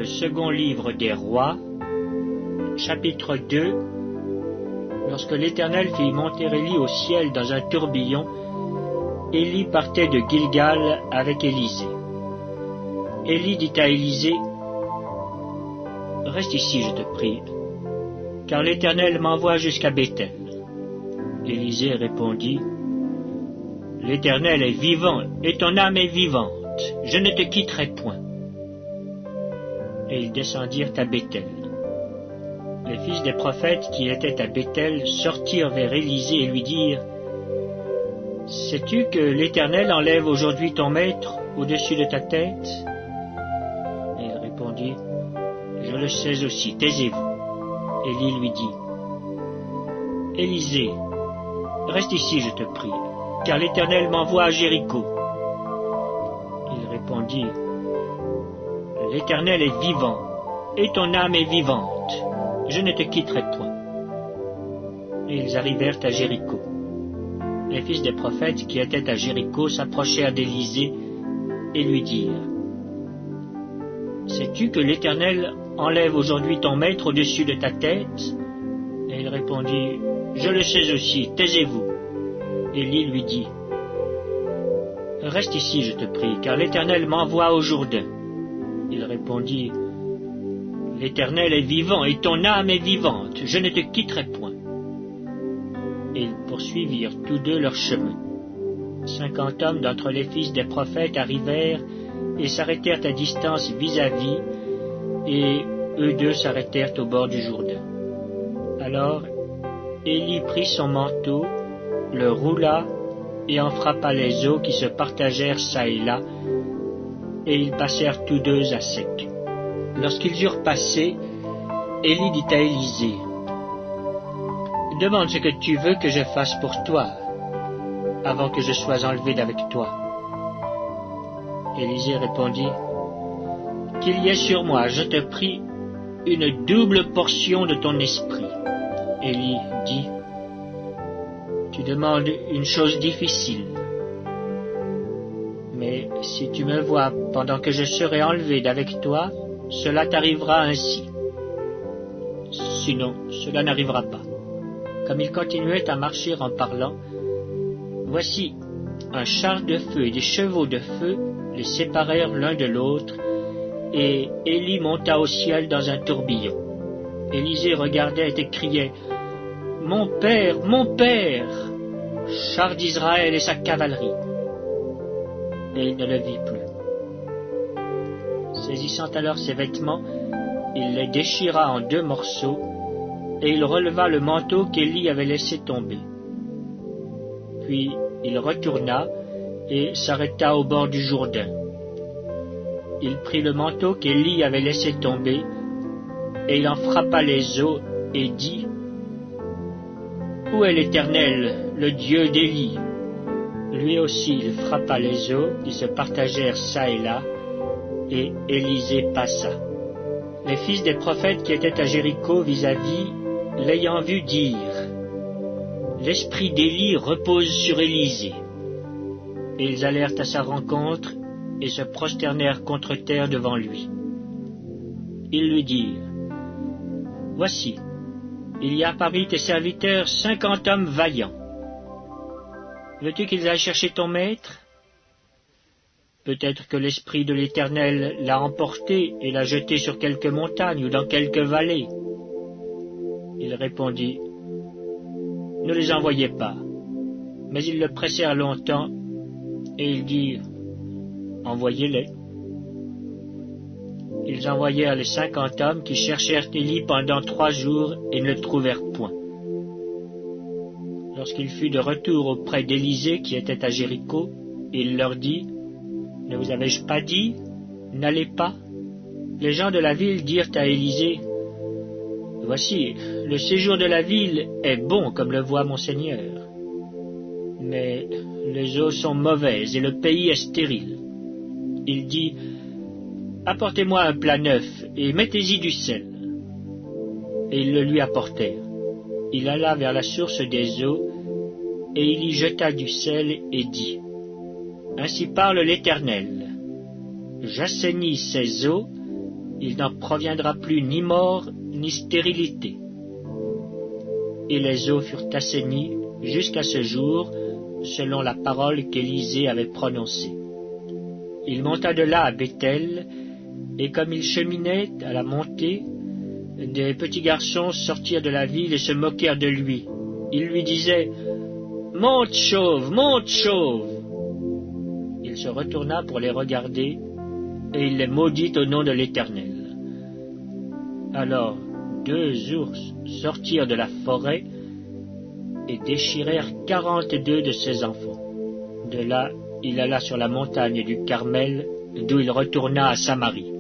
Le second livre des rois, chapitre 2. Lorsque l'Éternel fit monter Élie au ciel dans un tourbillon, Élie partait de Gilgal avec Élisée. Élie dit à Élisée, « Reste ici, je te prie, car l'Éternel m'envoie jusqu'à Béthel. » Élisée répondit, « L'Éternel est vivant et ton âme est vivante, je ne te quitterai point. » Et ils descendirent à Béthel. Les fils des prophètes qui étaient à Béthel sortirent vers Élisée et lui dirent, « Sais-tu que l'Éternel enlève aujourd'hui ton maître au-dessus de ta tête ?» Et il répondit, « Je le sais aussi, taisez-vous. » Élie lui dit, « Élisée, reste ici, je te prie, car l'Éternel m'envoie à Jéricho. » Il répondit, « L'Éternel est vivant, et ton âme est vivante, je ne te quitterai point. » Et ils arrivèrent à Jéricho. Les fils des prophètes qui étaient à Jéricho s'approchèrent d'Élisée et lui dirent, « Sais-tu que l'Éternel enlève aujourd'hui ton maître au-dessus de ta tête ?» Et il répondit, « Je le sais aussi, taisez-vous. » Élie lui dit, « Reste ici, je te prie, car l'Éternel m'envoie au Jourdain. » Il répondit, « L'Éternel est vivant et ton âme est vivante, je ne te quitterai point. » Et ils poursuivirent tous deux leur chemin. 50 hommes d'entre les fils des prophètes arrivèrent et s'arrêtèrent à distance vis-à-vis, et eux deux s'arrêtèrent au bord du Jourdain. Alors Élie prit son manteau, le roula et en frappa les eaux qui se partagèrent çà et là, et ils passèrent tous deux à sec. Lorsqu'ils eurent passé, Élie dit à Élisée, « Demande ce que tu veux que je fasse pour toi, avant que je sois enlevé d'avec toi. » Élisée répondit, « Qu'il y ait sur moi, je te prie, une double portion de ton esprit. » Élie dit, « Tu demandes une chose difficile. Mais si tu me vois pendant que je serai enlevé d'avec toi, cela t'arrivera ainsi. Sinon, cela n'arrivera pas. » Comme il continuait à marcher en parlant, voici, un char de feu et des chevaux de feu les séparèrent l'un de l'autre, et Élie monta au ciel dans un tourbillon. Élisée regardait et criait, « Mon père, char d'Israël et sa cavalerie !» Et il ne le vit plus. Saisissant alors ses vêtements, il les déchira en 2 morceaux, et il releva le manteau qu'Élie avait laissé tomber. Puis il retourna et s'arrêta au bord du Jourdain. Il prit le manteau qu'Élie avait laissé tomber, et il en frappa les eaux, et dit, « Où est l'Éternel, le Dieu d'Élie ?» Lui aussi il frappa les eaux qui se partagèrent çà et là, et Élisée passa. Les fils des prophètes qui étaient à Jéricho vis-à-vis, l'ayant vu, dirent, « L'esprit d'Élie repose sur Élisée. » Et ils allèrent à sa rencontre et se prosternèrent contre terre devant lui. Ils lui dirent, « Voici, il y a parmi tes serviteurs 50 hommes vaillants. Veux-tu qu'ils aillent chercher ton maître? Peut-être que l'Esprit de l'Éternel l'a emporté et l'a jeté sur quelque montagne ou dans quelque vallée. » Il répondit, « Ne les envoyez pas. » Mais ils le pressèrent longtemps, et ils dirent, « Envoyez-les. » Ils envoyèrent les 50 hommes qui cherchèrent Élie pendant 3 jours et ne le trouvèrent point. Lorsqu'il fut de retour auprès d'Élisée qui était à Jéricho, il leur dit, « Ne vous avais-je pas dit, n'allez pas ?» Les gens de la ville dirent à Élisée, « Voici, le séjour de la ville est bon comme le voit mon Seigneur. Mais les eaux sont mauvaises et le pays est stérile. » Il dit, « Apportez-moi un plat neuf et mettez-y du sel. » Et ils le lui apportèrent. Il alla vers la source des eaux, et il y jeta du sel et dit, « Ainsi parle l'Éternel. J'assainis ces eaux, il n'en proviendra plus ni mort ni stérilité. Et les eaux furent assainies jusqu'à ce jour, selon la parole qu'Élisée avait prononcée. Il monta de là à Béthel, et comme il cheminait à la montée, des petits garçons sortirent de la ville et se moquèrent de lui. Ils lui disaient « Monte, chauve, monte, chauve !» Il se retourna pour les regarder, et il les maudit au nom de l'Éternel. Alors 2 ours sortirent de la forêt et déchirèrent 42 de ses enfants. De là, il alla sur la montagne du Carmel, d'où il retourna à Samarie.